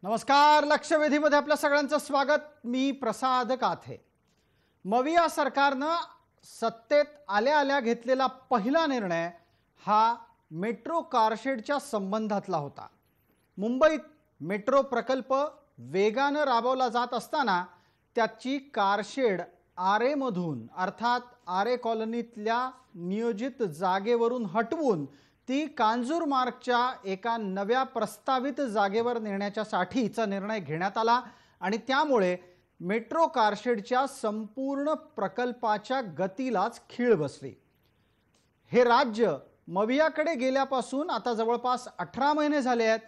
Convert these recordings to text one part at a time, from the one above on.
नमस्कार. लक्षवेधीमध्ये आपल्या सगळ्यांचं स्वागत. मी प्रसाद काथे. मविया सरकारनं सत्तेत आल्या आल्या घेतलेला पहिला निर्णय हा मेट्रो कारशेडच्या संबंधातला होता. मुंबईत मेट्रो प्रकल्प वेगानं राबवला जात असताना त्याची कारशेड आरे मधून अर्थात आरे कॉलनीतल्या नियोजित जागेवरून हटवून ती कांजूरमार्गच्या एका नव्या प्रस्तावित जागेवर नेण्याच्यासाठीचा निर्णय घेण्यात आला आणि त्यामुळे मेट्रो कारशेडच्या संपूर्ण प्रकल्पाच्या गतीलाच खीळ बसली. हे राज्य मवियाकडे गेल्यापासून आता जवळपास 18 महिने झाले आहेत.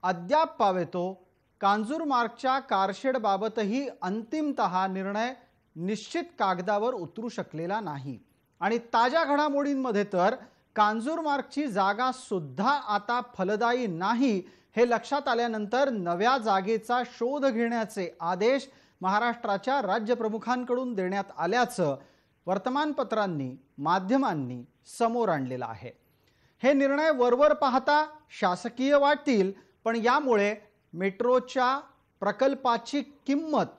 अद्याप पावेतो कांजूरमार्गच्या कारशेडबाबतही अंतिमतः निर्णय निश्चित कागदावर उतरू शकलेला नाही आणि ताज्या घडामोडींमध्ये तर कांजूरमार्गची जागा सुद्धा आता फलदायी नाही हे लक्षात आल्यानंतर नव्या जागेचा शोध घेण्याचे आदेश महाराष्ट्राच्या राज्यप्रमुखांकडून देण्यात आल्याचं वर्तमानपत्रांनी माध्यमांनी समोर आणलेलं आहे. हे निर्णय वरवर पाहता शासकीय वाटतील, पण यामुळे मेट्रोच्या प्रकल्पाची किंमत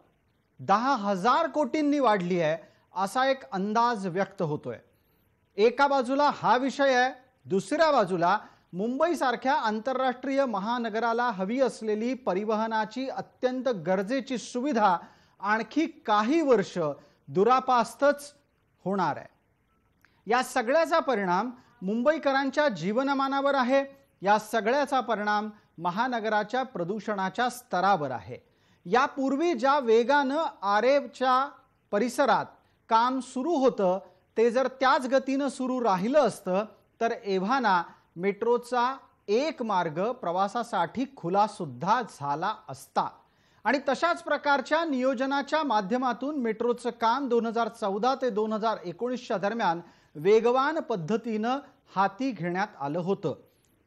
10,000 कोटींनी वाढली आहे असा एक अंदाज व्यक्त होतोय. एका बाजूला हा विषय आहे, दुसऱ्या बाजूला मुंबईसारख्या आंतरराष्ट्रीय महानगराला हवी असलेली परिवहनाची अत्यंत गरजेची सुविधा आणखी काही वर्ष दुरापास्तच होणार आहे. या सगळ्याचा परिणाम मुंबईकरांच्या जीवनमानावर आहे. या सगळ्याचा परिणाम महानगराच्या प्रदूषणाच्या स्तरावर आहे. यापूर्वी ज्या वेगानं आरेच्या परिसरात काम सुरू होतं ते जर त्याच गतीनं सुरू राहिलं असतं तर एव्हाना मेट्रोचा एक मार्ग प्रवासासाठी खुला सुद्धा झाला असता आणि तशाच प्रकारच्या नियोजनाच्या माध्यमातून मेट्रोचं काम 2014 ते 2019च्या दरम्यान वेगवान पद्धतीनं हाती घेण्यात आलं होतं.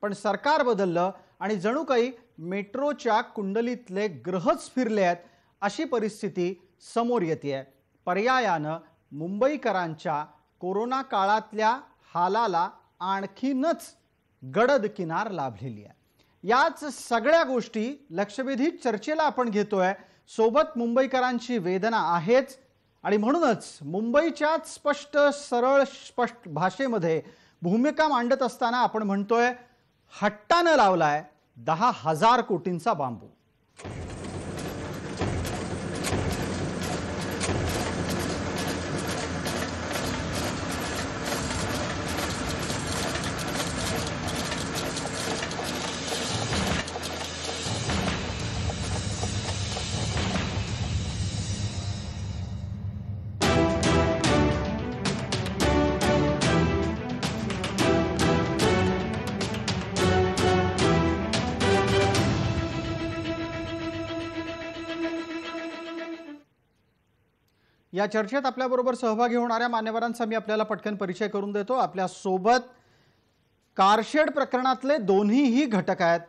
पण सरकार बदललं आणि जणू काही मेट्रोच्या कुंडलीतले ग्रहच फिरले आहेत अशी परिस्थिती समोर येते. पर्यायानं मुंबईकरांच्या कोरोना काळातल्या हालाला आणखीनच गडद किनार लाभलेली आहे. याच सगळ्या गोष्टी लक्षवेधीत चर्चेला आपण घेतोय. सोबत मुंबईकरांची वेदना आहेच आणि म्हणूनच मुंबईच्याच स्पष्ट भाषेमध्ये भूमिका मांडत असताना आपण म्हणतोय हट्टानं लावलाय 10,000 कोटींचा बांबू. या चर्चेत आपल्याबरोबर सहभागी होणाऱ्या मान्यवरांचा मी आपल्याला पटकन परिचय करून देतो. आपल्या सोबत कारशेड प्रकरणातले दोन्हीही घटक आहेत.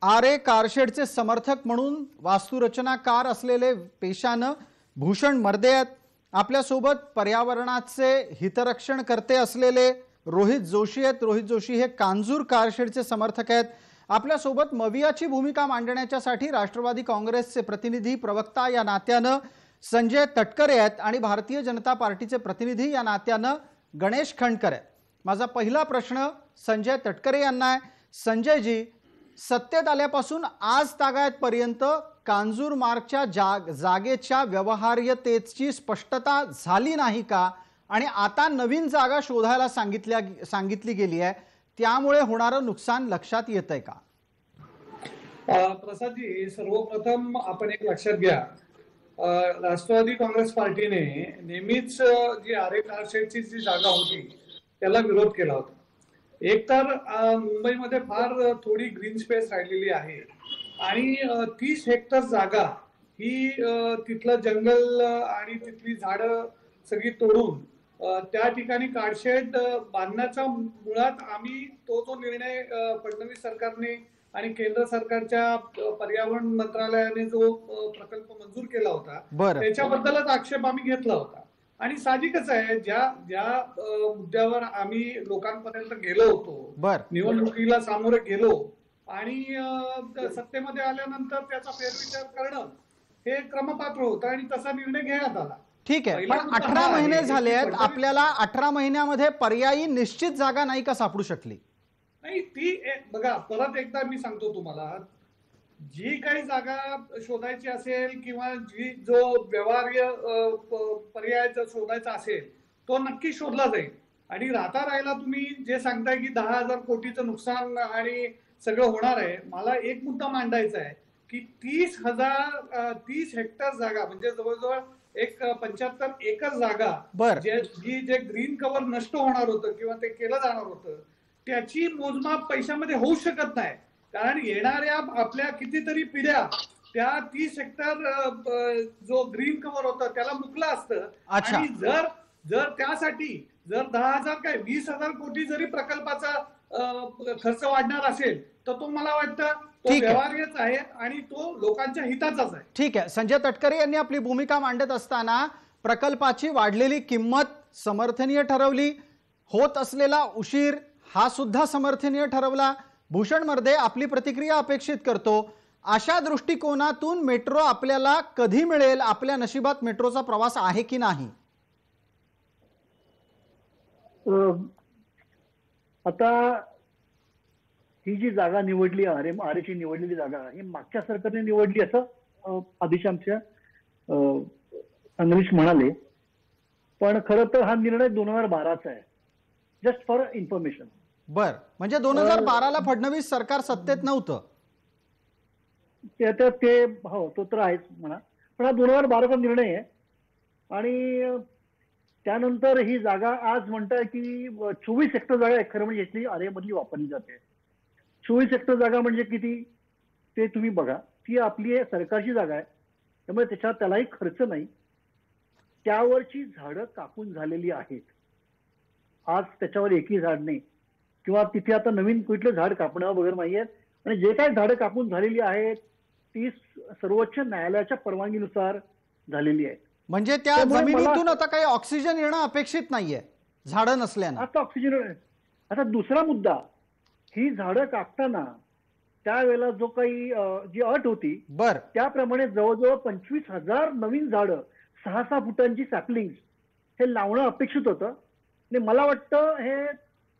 आरे कारशेडचे समर्थक म्हणून वास्तुरचनाकार असलेले पेशानं भूषण मर्दे आहेत. आपल्यासोबत पर्यावरणाचे हितरक्षण करते असलेले रोहित जोशी आहेत. रोहित जोशी हे कांजूर कारशेडचे समर्थक आहेत. आपल्यासोबत मवियाची भूमिका मांडण्याच्यासाठी राष्ट्रवादी काँग्रेसचे प्रतिनिधी प्रवक्ता या नात्यानं संजय तटकरे आहेत आणि भारतीय जनता पार्टीचे प्रतिनिधी या नात्यानं गणेश खंडकर आहेत. माझा पहिला प्रश्न संजय तटकरे यांना आहे. संजयजी, सत्तेत आल्यापासून आज तागायतपर्यंत कांजूरमार्गच्या जागेच्या व्यवहार्यतेची स्पष्टता झाली नाही का आणि आता नवीन जागा शोधायला सांगितली गेली आहे, त्यामुळे होणारं नुकसान लक्षात येतंय का? प्रसादजी, सर्वप्रथम आपण एक लक्षात घ्या, राष्ट्रवादी काँग्रेस पार्टीने नेहमीच जी आरे कारशेडची जी जागा होती त्याला विरोध केला होता. एकतर मुंबईमध्ये फार थोडी ग्रीन स्पेस राहिलेली आहे आणि 30 हेक्टर जागा ही तिथलं जंगल आणि तिथली झाडं सगळी तोडून त्या ठिकाणी कारशेड बांधण्याचा मुळात आम्ही तो जो निर्णय फडणवीस सरकारने आणि केंद्र सरकारच्या पर्यावरण मंत्रालयाने जो प्रकल्प मंजूर केला होता त्याच्याबद्दलच आक्षेप आम्ही घेतला होता. आणि साहजिकच आहे, ज्या मुद्द्यावर आम्ही लोकांपर्यंत गेलो होतो, निवडणुकीला सामोरे गेलो, आणि सत्तेमध्ये आल्यानंतर त्याचा फेरविचार करणं हे क्रमपात्र होतं आणि तसा निर्णय घेण्यात आला. ठीक आहे, पहिला पण मुद्दा 18 हा आहे महिने की झाले आहेत, फडणवीस आपल्याला 18 महिन्यामध्ये पर्यायी निश्चित जागा नाही का सापडू शकली? नाही ती बघा परत एकदा मी सांगतो तुम्हाला, जी काही जागा शोधायची असेल किंवा जो व्यवहार्य पर्याय जर शोधायचा असेल तो नक्की शोधला जाईल. आणि राहिला तुम्ही जे सांगताय की 10,000 कोटीचं नुकसान आणि सगळं होणार आहे, मला एक मुद्दा मांडायचा आहे की 30 हेक्टर जागा म्हणजे जवळजवळ एक 75 एकर जागा बर, जे ग्रीन कव्हर नष्ट होणार होतं किंवा ते केलं जाणार होतं त्याची मोजमाप पैशामध्ये होऊ शकत नाही. कारण येणाऱ्या आपल्या कितीतरी पिढ्या त्या 30 हेक्टर जो ग्रीन कव्हर होता त्याला मुकलं असतं. अच्छा. आणि जर त्यासाठी जर 10,000 काय 20,000 कोटी जरी प्रकल्पाचा खर्च वाढणार असेल तर तो मला वाटतं तो ठीक आहे. व्यवहार्यच आहे आणि तो लोकांच्या हिताचाच आहे. ठीक आहे, संजय तटकरे यांनी आपली भूमिका मांडत असताना प्रकल्पाची वाढलेली किंमत समर्थनीय ठरवली, होत असलेला उशीर हा सुद्धा समर्थनीय ठरवला. भूषण मर्दे आपली प्रतिक्रिया अपेक्षित करतो. अशा दृष्टिकोनातून मेट्रो आपल्याला कधी मिळेल? आपल्या नशिबात मेट्रोचा प्रवास आहे की नाही? आता ही जी जागा निवडली आरेची निवडलेली जागा ही मागच्या सरकारने निवडली असं आधीच आमच्या अंगरीश म्हणाले. पण खरं तर हा निर्णय 2012चा आहे. Just for information. बर, म्हणजे 2012ला फडणवीस सरकार सत्तेत नव्हतं. ते हो तो तर आहेच म्हणा, पण हा 2012चा निर्णय आहे. आणि त्यानंतर ही जागा आज म्हणताय की 24 हेक्टर जागा खरं म्हणजे इथली आरेमधली वापरली जाते. 24 हेक्टर जागा म्हणजे किती ते तुम्ही बघा. ती आपली सरकारची जागा आहे, त्यामुळे त्यालाही खर्च नाही. त्यावरची झाडं कापून झालेली आहेत. आज त्याच्यावर एकही झाड नाही किंवा तिथे आता नवीन कुठलं झाड कापणं वगैरे नाही आहेत. आणि जे काही झाडं कापून झालेली आहेत ती सर्वोच्च न्यायालयाच्या परवानगीनुसार झालेली आहे. म्हणजे त्या जमिनीतून आता काही ऑक्सिजन येणं अपेक्षित नाहीये झाडं नसल्यानं. आता ऑक्सिजन. आता दुसरा मुद्दा, ही झाडं कापताना त्यावेळेला जो काही जी अट होती बर, त्याप्रमाणे जवळजवळ 25,000 नवीन झाडं 6-6 फुटांची सॅपलिंग हे लावणं अपेक्षित होतं. आणि मला वाटतं हे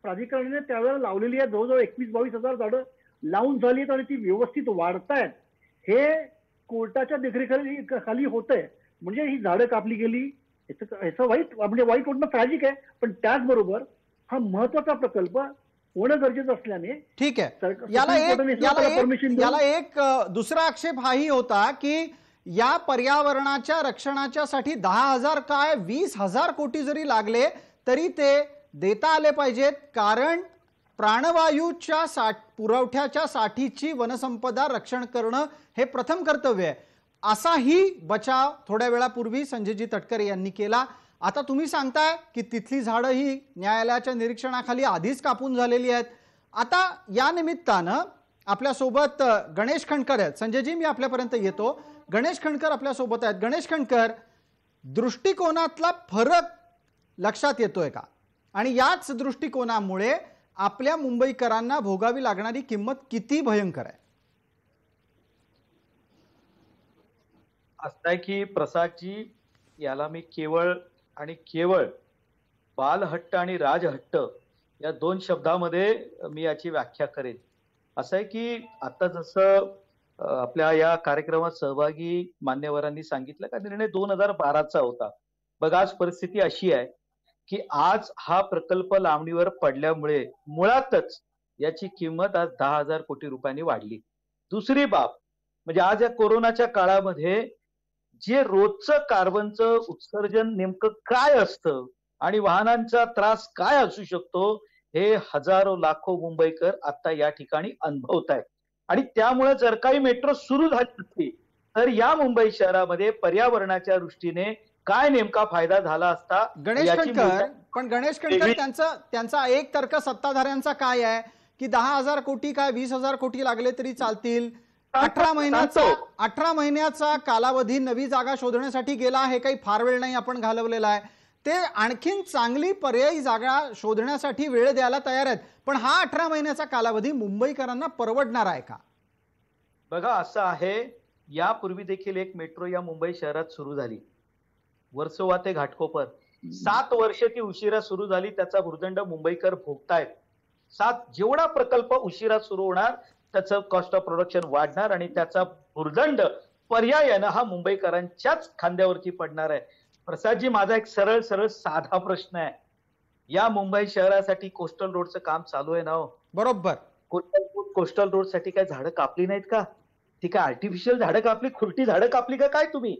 प्राधिकरणाने त्यावेळेला लावलेली आहे. जवळजवळ 21-22 हजार झाडं लावून झालीत आणि ती व्यवस्थित वाढतायत. हे कोर्टाच्या देखरेखीखाली होत आहे. म्हणजे ही झाडं कापली गेली ह्याचं वाईट म्हणजे वाईट वाटणं साहजिक आहे. पण त्याचबरोबर हा महत्वाचा प्रकल्प होणं गरजेचं असल्याने ठीक आहे. याला एक दुसरा आक्षेप हाही होता की या पर्यावरणाच्या रक्षणाच्यासाठी 10,000 काय 20,000 कोटी जरी लागले तरी ते देता आले पाहिजेत. कारण प्राणवायूच्या पुरवठ्याच्या साठीची वनसंपदा रक्षण करणं हे प्रथम कर्तव्य आहे. असाही बचाव थोड्या वेळापूर्वी संजयजी तटकरे यांनी केला. आता तुम्ही सांगताय की तिथली झाडं ही न्यायालयाच्या निरीक्षणाखाली आधीच कापून झालेली आहेत. आता या निमित्तानं आपल्यासोबत गणेश खंडकर आहेत. संजयजी मी आपल्यापर्यंत येतो. गणेश खंडकर आपल्यासोबत आहेत. गणेश खंडकर, दृष्टिकोनातला फरक लक्षात येतोय का? आणि याच दृष्टिकोनामुळे आपल्या मुंबईकरांना भोगावी लागणारी किंमत किती भयंकर आहे? असं आहे की प्रसादजी, याला मी केवळ आणि केवळ बालहट्ट आणि राजहट्ट या 2 शब्दामध्ये मी याची व्याख्या करेन. असं आहे की आता जसं आपल्या या कार्यक्रमात सहभागी मान्यवरांनी सांगितलं का निर्णय 2012चा होता. बघा आज परिस्थिती अशी आहे की आज हा प्रकल्प लांबणीवर पडल्यामुळे मुळातच याची किंमत आज 10,000 कोटी रुपयांनी वाढली. दुसरी बाब म्हणजे आज या कोरोनाच्या काळामध्ये जे रोजचं कार्बनचं उत्सर्जन नेमकं काय असतं आणि वाहनांचा त्रास काय असू शकतो हे हजारो लाखो मुंबईकर आता या ठिकाणी अनुभवत आहेत. आणि त्यामुळे जर काही मेट्रो सुरू झाली असती तर या मुंबई शहरामध्ये पर्यावरणाच्या दृष्टीने काय नेमका फायदा झाला असता. गणेश खंडकर, पण गणेश खंडकर त्यांचा एक तर्क सत्ताधाऱ्यांचा काय आहे की 10,000 कोटी काय 20,000 कोटी लागले तरी चालतील. 18 महिन्याचा कालावधी नवी जागा शोधण्यासाठी गेला. हे काही फार वेळ नाही आपण घालवलेला आहे. ते आणखीन चांगली पर्यायी जागा शोधण्यासाठी वेळ द्यायला तयार आहेत, पण हा 18 महिन्याचा कालावधी मुंबईकरांना परवडणार आहे का? बघा असं आहे, यापूर्वी देखील एक मेट्रो या मुंबई शहरात सुरू झाली, वर्सोवा ते घाटकोपर. 7 वर्ष ती उशिरा सुरू झाली, त्याचा भुर्दंड मुंबईकर भोगतायत. जेवढा प्रकल्प उशिरा सुरू होणार त्याचं कॉस्ट ऑफ प्रोडक्शन वाढणार आणि त्याचा भुर्दंड पर्यायानं हा मुंबईकरांच्याच खांद्यावरती पडणार आहे. प्रसादजी, माझा एक सरळ सरळ साधा प्रश्न आहे. या मुंबई शहरासाठी कोस्टल रोडचं काम चालू आहे ना हो? बरोबर. कोस्टल रोड साठी काय झाडं कापली नाहीत का? ती काय आर्टिफिशियल झाडं कापली, खुरटी झाडं कापली का काय तुम्ही?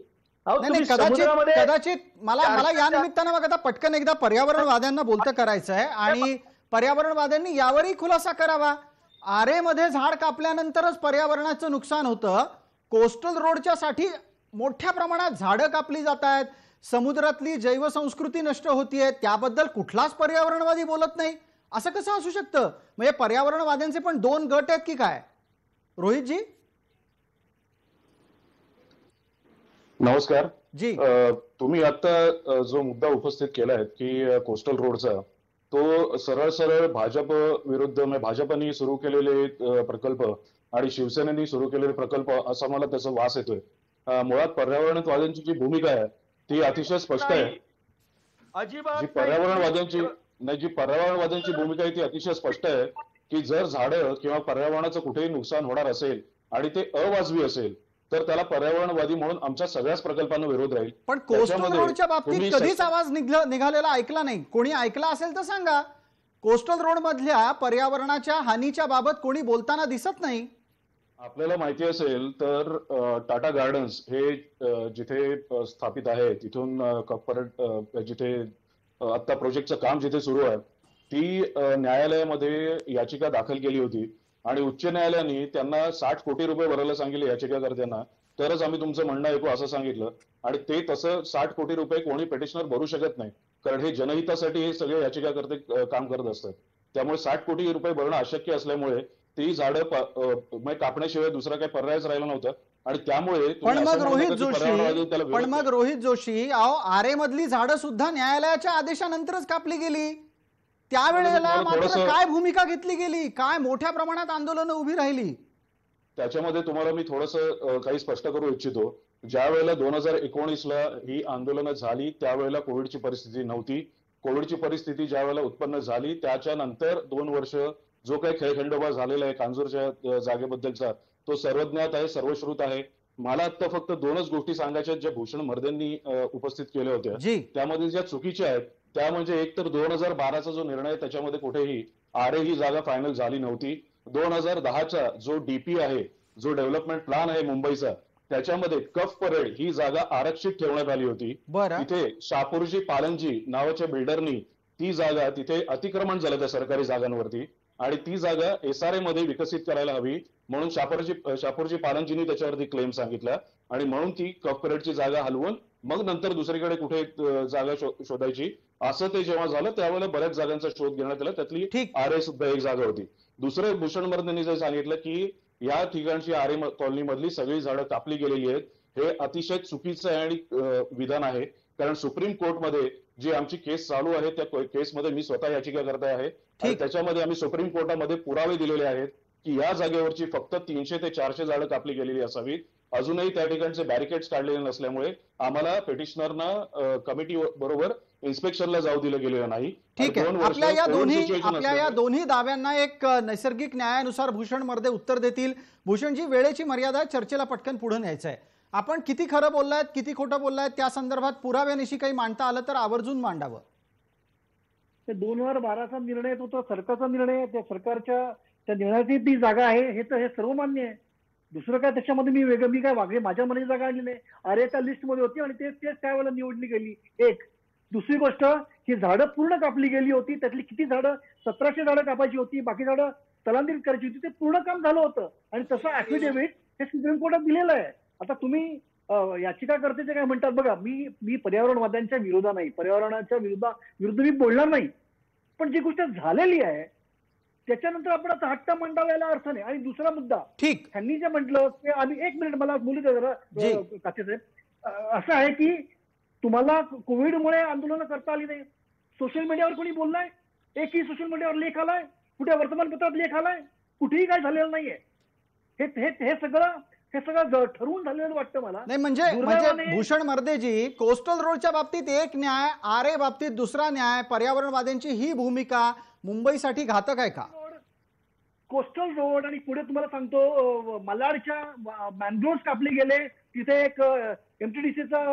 अहो, नाही तुम्ही नाही, समुद्रामध्ये कदाचित मला या निमित्तानं बघा, आता पटकन एकदा पर्यावरणवाद्यांना बोलतं करायचं आहे आणि पर्यावरणवाद्यांनी यावरही खुलासा करावा. आरेमध्ये झाड कापल्यानंतरच पर्यावरणाचं नुकसान होतं. कोस्टल रोडच्या साठी मोठ्या प्रमाणात झाडं कापली जात आहेत, समुद्रातली जैवसंस्कृती नष्ट होतीये, त्याबद्दल कुठलाच पर्यावरणवादी बोलत नाही. असं कसं असू शकतं? म्हणजे पर्यावरणवाद्यांचे पण 2 गट आहेत की काय? रोहितजी. नमस्कार जी. तुम्ही आता जो मुद्दा उपस्थित केला आहे की कोस्टल रोडचा, तो सरळ सरळ भाजप विरुद्ध भाजपनी सुरू केलेले प्रकल्प आणि शिवसेनेनी सुरू केलेले प्रकल्प असा मला त्याचा वास येतोय. मुळात पर्यावरणवाद्यांची जी भूमिका आहे ती अतिशय स्पष्ट आहे. अजिबात जी पर्यावरणवाद्यांची भूमिका आहे ती अतिशय स्पष्ट आहे की जर झाडं किंवा पर्यावरणाचं कुठेही नुकसान होणार असेल आणि ते अवाजवी असेल तर त्याला पर्यावरणवादी म्हणून आमच्या सगळ्याच प्रकल्पांना विरोध राहील. पण कोस्टल रोडच्या बाबतीत कधीच आवाज निघालेला ऐकला नाही. कोणी ऐकला असेल तर सांगा. कोस्टल रोड मधल्या पर्यावरणाच्या हानीच्या बाबत कोणी बोलताना दिसत नाही. आपल्याला माहिती असेल तर टाटा गार्डन्स हे जिथे स्थापित आहे तिथून जिथे आता प्रोजेक्टचं काम जिथे सुरू आहे ती न्यायालयामध्ये याचिका दाखल केली होती आणि उच्च न्यायालयाने त्यांना 60 कोटी रुपये भरायला सांगितले याचिकाकर्त्यांना, तरच आम्ही तुमचं म्हणणं ऐकू असं सांगितलं. आणि ते तसं 60 कोटी रुपये कोणी पेटिशनर भरू शकत नाही, कारण हे जनहितासाठी हे सगळे याचिकाकर्ते काम करत असतात. त्यामुळे 60 कोटी रुपये भरणं अशक्य असल्यामुळे ती झाडं कापण्याशिवाय दुसरा काही पर्यायच राहिला नव्हता. आणि त्यामुळे पण मग रोहित जोशी, आरे मधली झाडं सुद्धा न्यायालयाच्या आदेशानंतरच कापली गेली. त्यावेळेला मात्र काय भूमिका घेतली गेली? काय मोठ्या प्रमाणात आंदोलनं उभी राहिली? त्याच्यामध्ये तुम्हाला मी थोडंसं काही स्पष्ट करू इच्छितो. ज्या वेळेला 2019ला ही आंदोलनं झाली त्यावेळेला कोविडची परिस्थिती नव्हती. कोविडची परिस्थिती ज्या वेळेला उत्पन्न झाली त्याच्यानंतर 2 वर्ष जो काही खेळखंडोबा झालेला आहे कांजूरच्या जागेबद्दलचा तो सर्वज्ञात आहे, सर्वश्रुत आहे. मला आता फक्त 2च गोष्टी सांगायच्या ज्या भूषण मर्देंनी उपस्थित केल्या होत्या. त्यामध्ये ज्या चुकीच्या आहेत त्या म्हणजे एक तर 2012चा जो निर्णय त्याच्यामध्ये कुठेही आरे ही जागा फायनल झाली नव्हती. 2010चा जो डीपी आहे, जो डेव्हलपमेंट प्लॅन आहे मुंबईचा, त्याच्यामध्ये कफ परेड ही जागा आरक्षित ठेवण्यात आली होती. तिथे शापूरजी पालनजी नावाच्या बिल्डरनी ती जागा तिथे अतिक्रमण झालं त्या सरकारी जागांवरती आणि ती जागा SRA मध्ये विकसित करायला हवी म्हणून शापूरजी पालनजींनी त्याच्यावरती क्लेम सांगितला आणि म्हणून ती कफ परेडची जागा हलवून मग नंतर दुसरीकडे कुठे जागा शोधायची असं ते जेव्हा झालं त्यावेळेला बऱ्याच जागांचा शोध घेण्यात आला. त्यातली आरे सुद्धा एक जागा होती. दुसरं भूषण मर्देंनी जे सांगितलं की या ठिकाणची आरे कॉलनी मधली सगळी झाडं कापली गेलेली आहेत, हे अतिशय चुकीचं आहे आणि विधान आहे. कारण सुप्रीम कोर्टमध्ये जी आमची केस चालू आहे त्या केसमध्ये मी स्वतः याचिकाकर्ता आहे आणि त्याच्यामध्ये आम्ही सुप्रीम कोर्टामध्ये पुरावे दिलेले आहेत की या जागेवरची फक्त 300 ते 400 झाडं कापली गेलेली असावीत. अजूनही त्या ठिकाणचे बॅरिकेड्स काढलेले नसल्यामुळे आम्हाला पेटिशनरना कमिटी बरोबर इन्स्पेक्शनला जाऊ दिलं गेलेलं नाही. ठीक आहे. आपल्या या दोन्ही दाव्यांना एक नैसर्गिक न्यायानुसार भूषण मर्दे उत्तर देतील. भूषणजी, वेळेची मर्यादा, चर्चेला पटकन पुढे न्यायचं आहे. आपण किती खरं बोललायत, किती खोटं बोललायत, त्या संदर्भात पुराव्यानिशी काही मांडता आलं तर आवर्जून मांडावं. 2012चा निर्णय तो सरकारचा निर्णय, त्या सरकारच्या त्या निर्णयाची ती जागा आहे हे तर हे सर्व मान्य आहे. दुसरं काय त्याच्यामध्ये मी काय वागले, माझ्या मनाची जागा आणली नाही. आरेच्या लिस्टमध्ये होती आणि तेच त्यावेळेला निवडली गेली. एक दुसरी गोष्ट, ही झाडं पूर्ण कापली गेली होती. त्यातली किती झाडं, 1700 झाडं कापायची होती, बाकी झाडं स्थलांतरित करायची होती. ते पूर्ण काम झालं होतं आणि तसं ऍफिडेव्हिट हे सुप्रीम कोर्टात दिलेलं आहे. आता तुम्ही याचिकाकर्ते काय म्हणतात बघा, मी पर्यावरणवाद्यांच्या विरोधात नाही, पर्यावरणाच्या विरुद्ध मी बोलणार नाही, पण जी गोष्ट झालेली आहे त्याच्यानंतर आपण आता हट्ट मांडायला अर्थ नाही. आणि दुसरा मुद्दा, त्यांनी जे म्हटलं ते आम्ही 1 मिनिट मला बोलू द्या जरा काचे साहेब. असं आहे की तुम्हाला कोविडमुळे आंदोलनं करता आली नाही. सोशल मीडियावर कोणी बोललाय? एकही सोशल मीडियावर लेख आलाय? कुठे वर्तमानपत्रात लेख आलाय? कुठेही काय झालेलं नाहीये. हे सगळं ठरवून झालेलं वाटतं मला. नाही म्हणजे भूषण मर्देजी, कोस्टल रोडच्या बाबतीत एक न्याय, आरे बाबतीत दुसरा न्याय, पर्यावरणवाद्यांची ही भूमिका मुंबईसाठी घातक आहे का? कोस्टल रोड आणि पुढे तुम्हाला सांगतो मलाडच्या मॅनग्रोव्ह कापले गेले, तिथे एक MTDCचं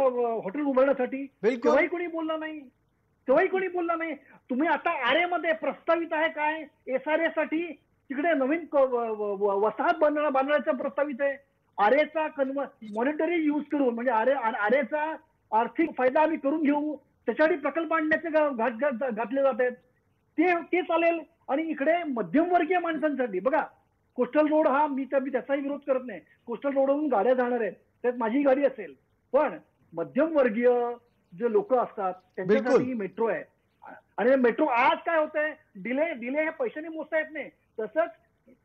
हॉटेल उभारण्यासाठी. बिलकुल. तेव्हाही कोणी बोलला नाही. तुम्ही आता आरेमध्ये प्रस्तावित आहे काय? SRA साठी तिकडे नवीन वसाहत बांधण्याचा प्रस्तावित आहे. आरेचा मॉनिटरी यूज करून, म्हणजे आरेचा आर्थिक फायदा आम्ही करून घेऊ, त्याच्यासाठी प्रकल्प आणण्याचे घातले जात आहेत. ते चालेल. आणि इकडे मध्यमवर्गीय माणसांसाठी बघा, कोस्टल रोड हा मी त्याचाही विरोध करत नाही. कोस्टल रोडवरून गाड्या जाणार आहेत, त्यात माझी गाडी असेल, पण मध्यमवर्गीय जे लोक असतात त्यांच्यासाठी मेट्रो आहे. आणि मेट्रो आज काय होतंय, डिले हे पैशाने मोजता येत नाही. तसंच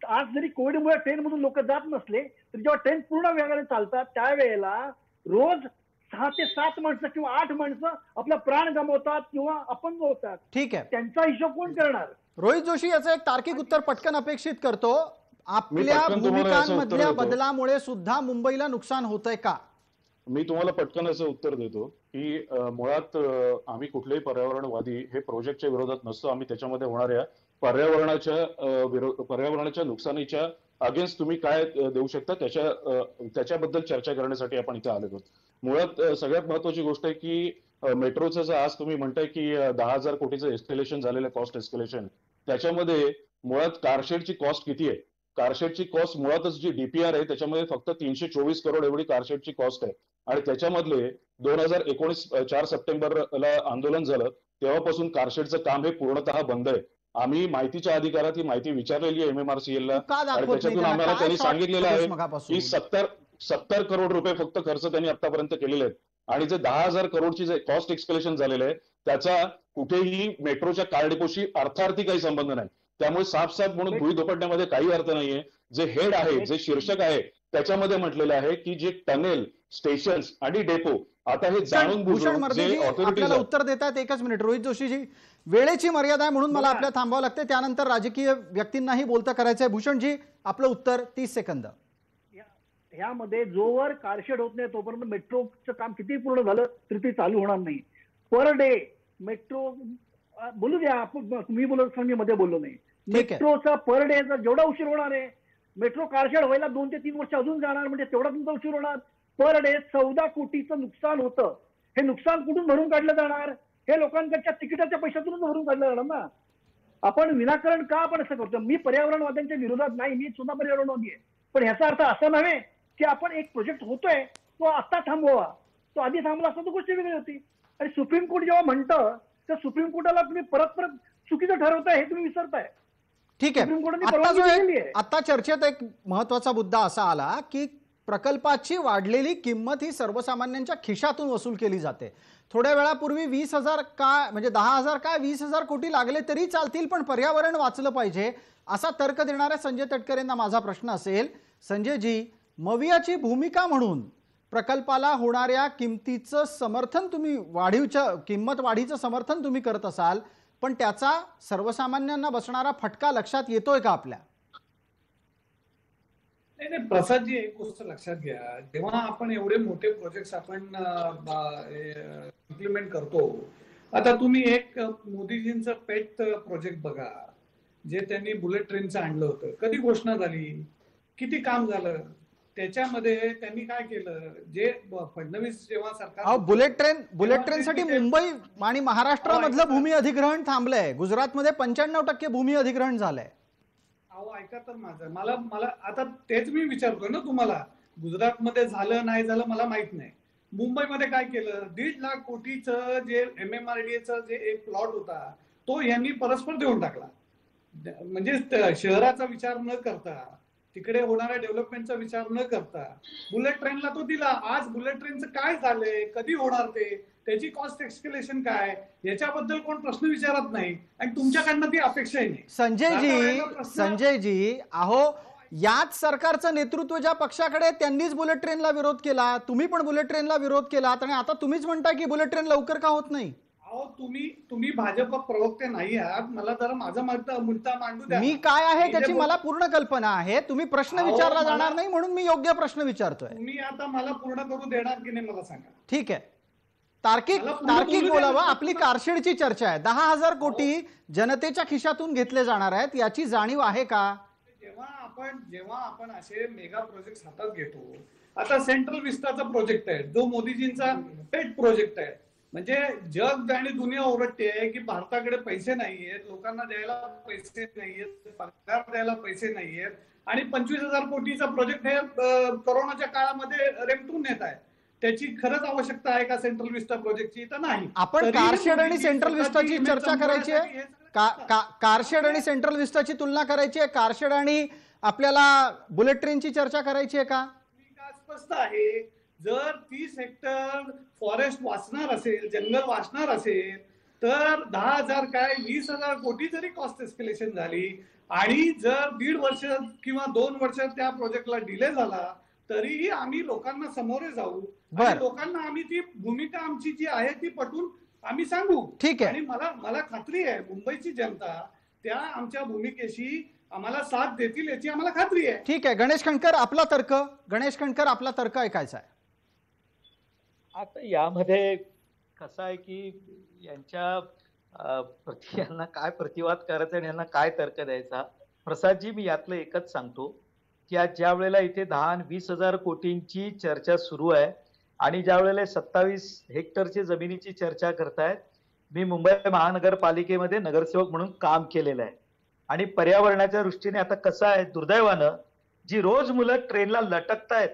आज जरी कोविडमुळे ट्रेनमधून लोक जात नसले तरी जेव्हा ट्रेन पूर्ण वेगाने चालतात त्यावेळेला रोज 6 ते 7 माणसं किंवा 8 माणसं आपला प्राण गमावतात किंवा अपंग होतात. ठीक आहे, त्यांचा हिशोब कोण करणार? रोहित जोशी याचं एक तार्किक उत्तर पटकन अपेक्षित करतो. आपल्या पटकन तुम्हाला याचं उत्तर भूमिकांमधल्या देतो. बदलामुळे सुद्धा मुंबईला नुकसान होतंय का? मी तुम्हाला पटकन असं उत्तर देतो की मुळात आम्ही कुठलेही पर्यावरणवादी हे प्रोजेक्टच्या विरोधात नसतो. आम्ही त्याच्यामध्ये होणाऱ्या पर्यावरणाच्या नुकसानीच्या अगेन्स्ट तुम्ही काय देऊ शकता त्याच्याबद्दल चर्चा करण्यासाठी आपण इथे आलो आहोत. मुळात सगळ्यात महत्वाची गोष्ट आहे की मेट्रोचं जर आज तुम्ही म्हणताय की 10,000 कोटीचं एस्केलेशन झालेलं कॉस्ट एस्केलेशन, त्याच्यामध्ये मुळात कारशेडची कॉस्ट किती आहे? कारशेडची कॉस्ट मुळातच जी DPR आहे त्याच्यामध्ये फक्त 324 करोड एवढी कारशेडची कॉस्ट आहे. आणि त्याच्यामधले 2019 4 सप्टेंबरला आंदोलन झालं तेव्हापासून कारशेडचं काम हे पूर्णतः बंद आहे. आम्ही माहितीच्या अधिकारात ही माहिती विचारलेली आहे MMRCL ला, आणि त्याच्यातून आम्हाला त्यांनी सांगितलेलं आहे की 70 करोड रुपये फक्त खर्च त्यांनी आतापर्यंत केलेले आहेत. आणि जे 10,000 करोडची जे कॉस्ट एक्सकेलेशन झालेलं आहे त्याचा कुठेही मेट्रोच्या कारडेपोशी अर्थार्थी काही संबंध नाही. त्यामुळे साफ म्हणून भुई धोपटण्यामध्ये काही अर्थ नाहीये. जे हेड आहे, जे शीर्षक आहे त्याच्यामध्ये म्हटलेलं आहे की जे टनेल, स्टेशन्स आणि डेपो आता हे जाणून भूषण बुजून जे आपल्याला ऑथॉरिटीज उत्तर देतात. एकच मिनिट रोहित जोशीजी, वेळेची मर्यादा आहे म्हणून मला आपल्या थांबावं लागते. त्यानंतर राजकीय व्यक्तींनाही बोलता करायचंय. भूषणजी आपलं उत्तर 30 सेकंद. ह्यामध्ये जोवर कारशेड होत नाही तोपर्यंत मेट्रोचं काम किती पूर्ण झालं तरी ते चालू होणार नाही. पर डे मेट्रो बोलू द्या, मी बोलत मध्ये बोललो नाही. मेट्रोचा पर डे जेवढा उशीर होणार आहे, मेट्रो कारशेड व्हायला 2 ते 3 वर्ष अजून जाणार, म्हणजे तेवढा तुमचा उशीर होणार. पर डे 14 कोटीचं नुकसान होतं. हे नुकसान कुठून भरून काढलं जाणार? हे लोकांकडच्या तिकिटाच्या पैशातूनच भरून काढलं जाणार ना. आपण विनाकारण का आपण असं करतो? मी पर्यावरणवाद्यांच्या विरोधात नाही, मी सुद्धा पर्यावरणवादी आहे, पण ह्याचा अर्थ असा नव्हे की आपण एक प्रोजेक्ट होतोय तो आता थांबवा. तो आधी थांबला असता तर गोष्ट वेगळी होती. आणि सुप्रीम कोर्ट जेव्हा म्हणतं तर सुप्रीम कोर्टाला तुम्ही परत चुकीचं ठरवताय हे तुम्ही विसरताय. ठीक आहे, आता चर्चेत एक महत्वाचा मुद्दा असा आला की प्रकल्पाची वाढलेली किंमत ही सर्वसामान्यांच्या खिशातून वसूल केली जाते. थोड्या वेळापूर्वी 20,000 काय म्हणजे 10,000 काय 20,000 कोटी लागले तरी चालतील, पण पर्यावरण वाचलं पाहिजे असा तर्क देणाऱ्या संजय तटकरेंना माझा प्रश्न असेल, संजयजी, मवियाची भूमिका म्हणून प्रकल्पाला होणाऱ्या किमतीचं समर्थन तुम्ही, किंमत वाढीचं समर्थन तुम्ही करत असाल, पण त्याचा सर्वसामान्यांना बसणारा फटका लक्षात येतोय का आपल्या? नाही प्रसादजी, एक गोष्ट लक्षात घ्या, जेव्हा आपण एवढे मोठे प्रोजेक्ट आपण इम्प्लिमेंट करतो, आता तुम्ही एक मोदीजींचं पेट प्रोजेक्ट बघा, जे त्यांनी बुलेट ट्रेनचं आणलं होतं. कधी घोषणा झाली, किती काम झालं, त्याच्यामध्ये त्यांनी काय केलं? जे फडणवीस जेव्हा सरकार बुलेट ट्रेनसाठी मुंबई आणि महाराष्ट्रामधलं भूमी अधिग्रहण थांबलंय. गुजरातमध्ये 95% भूमी अधिग्रहण झालंय. अहो ऐका तर माझं, मला आता तेच मी विचारतोय ना तुम्हाला. गुजरातमध्ये झालं नाही झालं मला माहित नाही. मुंबईमध्ये काय केलं? 1.5 लाख कोटीचं जे MMRDAचं जे एक प्लॉट होता तो यांनी परस्पर देऊन टाकला. म्हणजे शहराचा विचार न करता, तिकडे होणाऱ्या डेव्हलपमेंटचा विचार न करता बुलेट ट्रेनला तो दिला. आज बुलेट ट्रेनचं काय झालंय, कधी होणार ते, त्याची कॉस्ट एक्सकेलेशन काय, याच्याबद्दल कोण प्रश्न विचारत नाही आणि तुमच्याकडनं ती अपेक्षाही नाही. संजयजी, अहो याच सरकारचं नेतृत्व ज्या पक्षाकडे आहे, त्यांनीच बुलेट ट्रेनला विरोध केला. तुम्ही पण बुलेट ट्रेनला विरोध केलात आणि आता तुम्हीच म्हणताय की बुलेट ट्रेन लवकर का होत नाही. अहो तुम्ही भाजप प्रवक्ते नाही आहात. मला जरा माझा मुद्दा मांडू द्या. मी काय आहे मी त्याची जे मला पूर्ण कल्पना आहे. तुम्ही प्रश्न अहो, विचारला मला- जाणार नाही म्हणून मी योग्य प्रश्न विचारतोय. तुम्ही आता मला पूर्ण करू देणार की नाही मला सांगा. ठीक आहे, तार्किक मला पूर्ण तार्किक बोलू द्या. बोलावं. आपली कारशेडची चर्चा आहे. 10,000 कोटी जनतेच्या खिशातून घेतले जाणार आहेत, याची जाणीव आहे का? जेव्हा आपण असे मेगा प्रोजेक्ट हातात घेतो, आता सेंट्रल विस्टाचा प्रोजेक्ट आहे जो मोदीजींचा पेट प्रोजेक्ट आहे. म्हणजे जग आणि दुनिया ओरडते की भारताकडे पैसे नाहीयेत, लोकांना द्यायला पैसे नाहीयेत, पगार द्यायला पैसे नाहीयेत आणि 25,000 कोटीचा प्रोजेक्ट हे कोरोनाच्या काळामध्ये रेमटून नेत आहे. त्याची खरंच आवश्यकता आहे का सेंट्रल विस्टा प्रोजेक्टची? तर नाही. आपण तरीही कारशेड आणि मोदीजी सेंट्रल स्वतःची विस्टाची image चर्चा करायची आहे. संपवण्यासाठी हे सगळं कारशेड आणि सेंट्रल विस्टाची तुलना करायची आहे. कारशेड आणि आपल्याला बुलेट ट्रेनची चर्चा करायची आहे का? स्पष्ट आहे. जर 30 हेक्टर फॉरेस्ट वाचणार असेल, जंगल वाचणार असेल, तर 10,000 काय 20,000 कोटी जरी कॉस्ट एस्केलेशन झाली आणि जर 1.5 वर्ष किंवा 2 वर्ष त्या प्रोजेक्टला डिले झाला तरीही आम्ही लोकांना समोरे जाऊ आणि लोकांना आम्ही ती भूमिका आमची जी आहे ती पटवून आम्ही सांगू. ठीक आहे. आणि मला खात्री आहे मुंबईची जनता त्या आमच्या भूमिकेशी आम्हाला साथ देतील याची आम्हाला खात्री आहे. ठीक आहे. गणेश खंडकर आपला तर्क ऐकायचा आहे. आता यामध्ये कसं आहे की यांच्या यांना काय प्रतिवाद करायचा आणि यांना काय तर्क द्यायचा. प्रसादजी, मी यातलं एकच सांगतो की आज ज्या वेळेला इथे 10 आणि 20,000 कोटींची चर्चा सुरू आहे आणि ज्या वेळेला 27 हेक्टरची जमिनीची चर्चा करतायत, मी मुंबई महानगरपालिकेमध्ये नगरसेवक म्हणून काम केलेलं आहे आणि पर्यावरणाच्या दृष्टीने आता कसं आहे, दुर्दैवानं जी रोज मुलं ट्रेनला लटकतायत,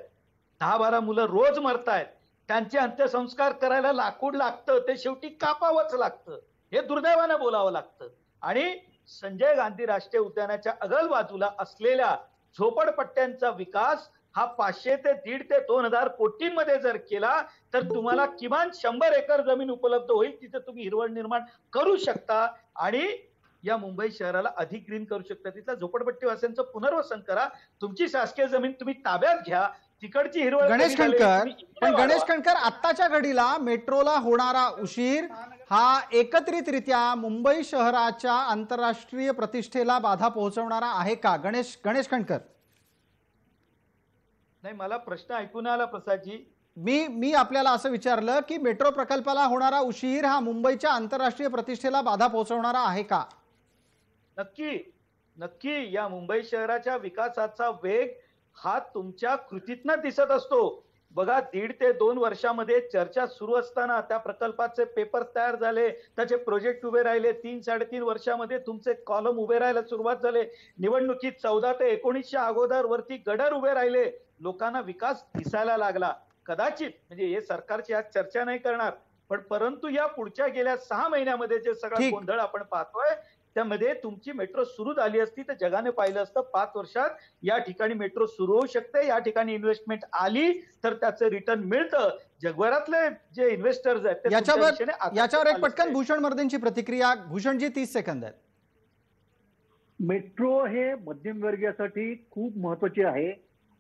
10-12 मुलं रोज मरतायत, त्यांचे अंत्यसंस्कार करायला लाकूड लागतं, ते शेवटी कापावंच लागतं, हे दुर्दैवानं बोलावं लागतं. आणि संजय गांधी राष्ट्रीय उद्यानाच्या अगल बाजूला असलेल्या झोपडपट्ट्यांचा विकास हा 500 ते 1.5 ते 2,000 कोटींमध्ये जर केला तर तुम्हाला किमान 100 एकर जमीन उपलब्ध होईल. तिथे तुम्ही हिरवळ निर्माण करू शकता आणि या मुंबई शहराला अधिक ग्रीन करू शकता. तिथल्या झोपडपट्टीवासियांचं पुनर्वसन करा, तुमची शासकीय जमीन तुम्ही ताब्यात घ्या, तिकडची हिरवळ. गणेश खंडकर, आत्ताच्या घडीला मेट्रोला होणारा उशीर हा एकत्रितरित्या मुंबई शहराच्या आंतरराष्ट्रीय प्रतिष्ठेला बाधा पोहोचवणारा आहे का? गणेश खंडकर, नाही, मला प्रश्न ऐकून आला प्रसादजी. मी आपल्याला असं विचारलं की मेट्रो प्रकल्पाला होणारा उशीर हा मुंबईच्या आंतरराष्ट्रीय प्रतिष्ठेला बाधा पोहोचवणारा आहे का? नक्की या मुंबई शहराच्या विकासाचा वेग हा तुमच्या कृतीतनं दिसत असतो. बघा, 1.5 ते 2 वर्षामध्ये चर्चा सुरू असताना त्या प्रकल्पाचे पेपर तयार झाले, त्याचे प्रोजेक्ट उभे राहिले. 3-3.5 वर्षामध्ये तुमचे कॉलम उभे राहायला सुरुवात झाले. निवडणुकीत 14 ते 19 अगोदर वरती गडर उभे राहिले. लोकांना विकास दिसायला लागला. कदाचित म्हणजे हे सरकारची आज चर्चा नाही करणार, पण परंतु या पुढच्या गेल्या 6 महिन्यामध्ये जे सगळा गोंधळ आपण पाहतोय त्यामध्ये तुमची मेट्रो सुरू झाली असती तर जगाने पाहिलं असतं 5 वर्षात या ठिकाणी मेट्रो सुरू होऊ शकते, या ठिकाणी इन्व्हेस्टमेंट आली तर त्याचं रिटर्न मिळतं. जगभरातले जे इन्व्हेस्टर्स आहेत ते याच्यावर एक पटकन भूषण मर्देंची प्रतिक्रिया. भूषणजी, 30 सेकंद आहेत. मेट्रो हे मध्यमवर्गीयासाठी खूप महत्वाची आहे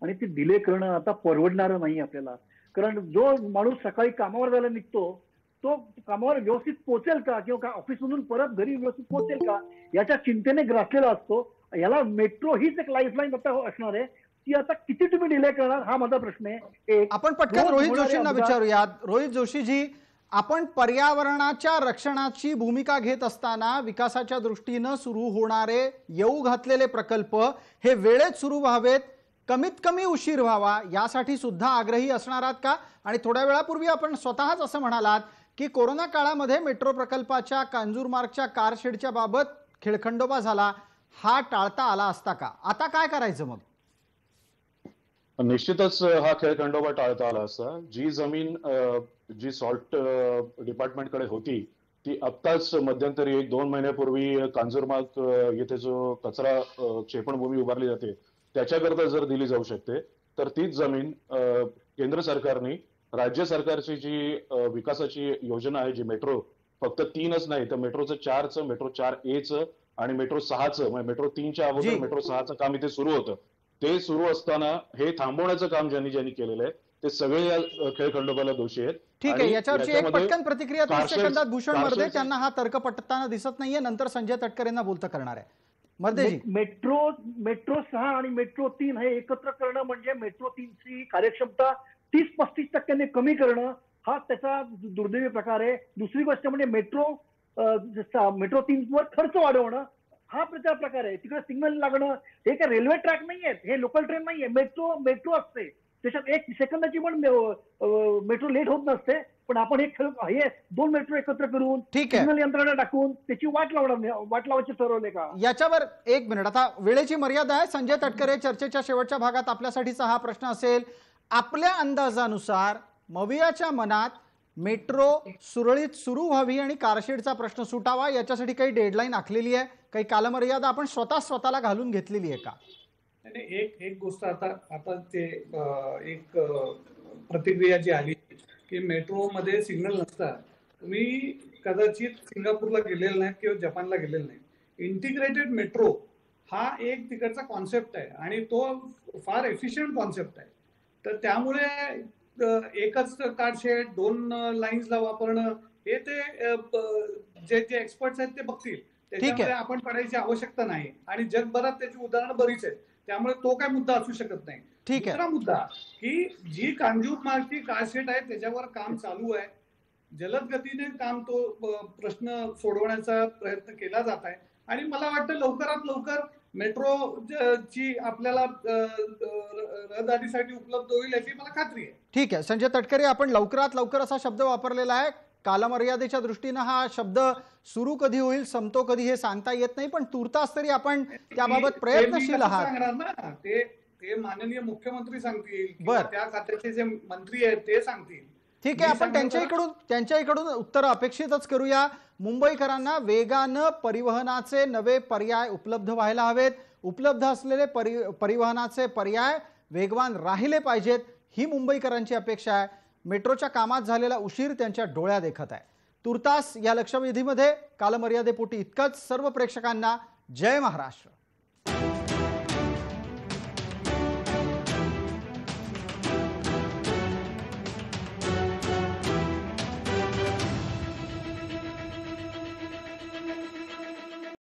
आणि ती डिले करणं आता परवडणारं नाही आपल्याला. कारण जो माणूस सकाळी कामावर जायला निघतो तो कामावर व्यवस्थित पोहोचेल का किंवा ऑफिसमधून परत घरी व्यवस्थित पोहोचेल का याच्या चिंतेने ग्रासलेला असतो. याला मेट्रो हीच एक लाईफलाईन आता असणार आहे. ती आता किती तुम्ही डिले करणार हा माझा प्रश्न आहे. आपण पटकन रोहित जोशींना विचारूयात. रोहित जोशीजी, आपण पर्यावरणाच्या रक्षणाची भूमिका घेत असताना विकासाच्या दृष्टीनं सुरू होणारे येऊ घातलेले प्रकल्प हे वेळेत सुरू व्हावेत, कमीत कमी उशीर व्हावा यासाठी सुद्धा आग्रही असणार आहात का? आणि थोड्या वेळापूर्वी आपण स्वतःच असं म्हणालात की कोरोना काळामध्ये मेट्रो प्रकल्पाच्या कांजूरमार्गच्या कारशेडच्या बाबत खेळखंडोबा झाला, हा टाळता आला असता का? आता काय करायचं मग? निश्चितच हा खेळखंडोबा टाळता आला असता. जी जमीन जी सॉल्ट डिपार्टमेंटकडे होती ती आत्ताच मध्यंतरी 1-2 महिन्यापूर्वी कांजूरमार्ग येथे जो कचरा क्षेपणभूमी उभारली जाते त्याच्याकरता जर दिली जाऊ शकते तर तीच जमीन केंद्र सरकारने राज्य सरकारची जी विकासाची योजना आहे, जी मेट्रो फक्त 3च नाही तर मेट्रोचं 4चं, मेट्रो 4A चं आणि मेट्रो 6चं, मेट्रो 3च्या अगोदर मेट्रो 6चं काम इथे सुरू होतं. ते सुरू असताना हे थांबवण्याचं काम ज्यांनी केलेलं आहे ते सगळे या खेळखंडोबाला दोषी आहेत. ठीक आहे, आणि याच्यावरची एक याच्यामध्ये पटकन प्रतिक्रिया 30 कारशेड- सेकंदात भूषण मर्दे, कारशेड- त्यांना हा तर्क पटताना दिसत नाहीये, नंतर संजय तटकरेंना बोलतं करणार आहे. मर्देजी, मेट्रो 6 आणि मेट्रो 3 हे एकत्र करणं म्हणजे मेट्रो 3 ची कार्यक्षमता 30-35% कमी करणं हा त्याचा दुर्दैवी प्रकार आहे. दुसरी गोष्ट म्हणजे मेट्रो 3 वर खर्च वाढवणं हा त्याचा प्रकार आहे. तिकडे सिग्नल लागणं, हे काय रेल्वे ट्रॅक नाहीये, हे लोकल ट्रेन नाहीये, मेट्रो असते, त्याच्यात 1 सेकंदाची पण मेट्रो लेट होत नसते. पण आपण हे 2 मेट्रो एकत्र करून ठीक आहे. सिग्नल यंत्रणा टाकून त्याची वाट लावायची ठरवले का? याच्यावर एक मिनिट, आता वेळेची मर्यादा आहे. संजय तटकरे, चर्चेच्या शेवटच्या भागात आपल्यासाठीचा हा प्रश्न असेल, आपल्या अंदाजानुसार मवियाच्या मनात मेट्रो सुरळीत सुरू व्हावी आणि कारशेडचा प्रश्न सुटावा याच्यासाठी काही डेडलाईन आखलेली आहे, काही कालमर्यादा आपण स्वतःला घालून घेतलेली आहे का? आणि एक गोष्ट आता ते एक प्रतिक्रिया जी आली की मेट्रोमध्ये सिग्नल नसतात. तुम्ही कदाचित सिंगापूरला गेलेलं नाही किंवा जपानला गेलेलं नाही. इंटिग्रेटेड मेट्रो हा एक तिकडचा कॉन्सेप्ट आहे आणि तो फार एफिशियंट कॉन्सेप्ट आहे. तर त्यामुळे एकच कारशेड 2 लाईन्सला वापरणं हे ते जे एक्सपर्ट्स आहेत ते बघतील. त्याच्यामुळे आपण पडायची आवश्यकता नाही आणि जगभरात त्याची उदाहरणं बरीच आहेत. त्यामुळे तो काय मुद्दा असू शकत नाही. ठीक आहे. दुसरा मुद्दा की जी कांजूर मार्गची कारशेड आहे त्याच्यावर काम चालू आहे. जलद गतीने काम तो प्रश्न सोडवण्याचा प्रयत्न केला जात आहे आणि मला वाटतं लवकरात लवकर मेट्रो ची आपल्याला रहदारीसाठी उपलब्ध होईल याची मला खात्री आहे. ठीक आहे संजय तटकरे, आपण लवकरात लवकर असा शब्द वापरलेला आहे. कालमर्यादेच्या दृष्टीनं हा शब्द सुरू कधी होईल, संपतो कधी हे सांगता येत नाही, पण तुर्तास तरी आपण त्याबाबत प्रयत्नशील आहात. सांगणार ना, ते माननीय मुख्यमंत्री सांगतील बरं. त्या खात्याचे जे मंत्री आहेत ते सांगतील. ठीक आहे, आपण त्यांच्याकडून उत्तर अपेक्षितच करूया. मुंबईकरांना वेगानं परिवहनाचे नवे पर्याय उपलब्ध व्हायला हवेत. उपलब्ध असलेले परिवहनाचे पर्याय वेगवान राहिले पाहिजेत, ही मुंबईकरांची अपेक्षा आहे. मेट्रोच्या कामात झालेला उशीर त्यांच्या डोळ्या देखत आहे. तुर्तास या लक्षवेधीमध्ये कालमर्यादेपोटी इतकंच. सर्व प्रेक्षकांना जय महाराष्ट्र.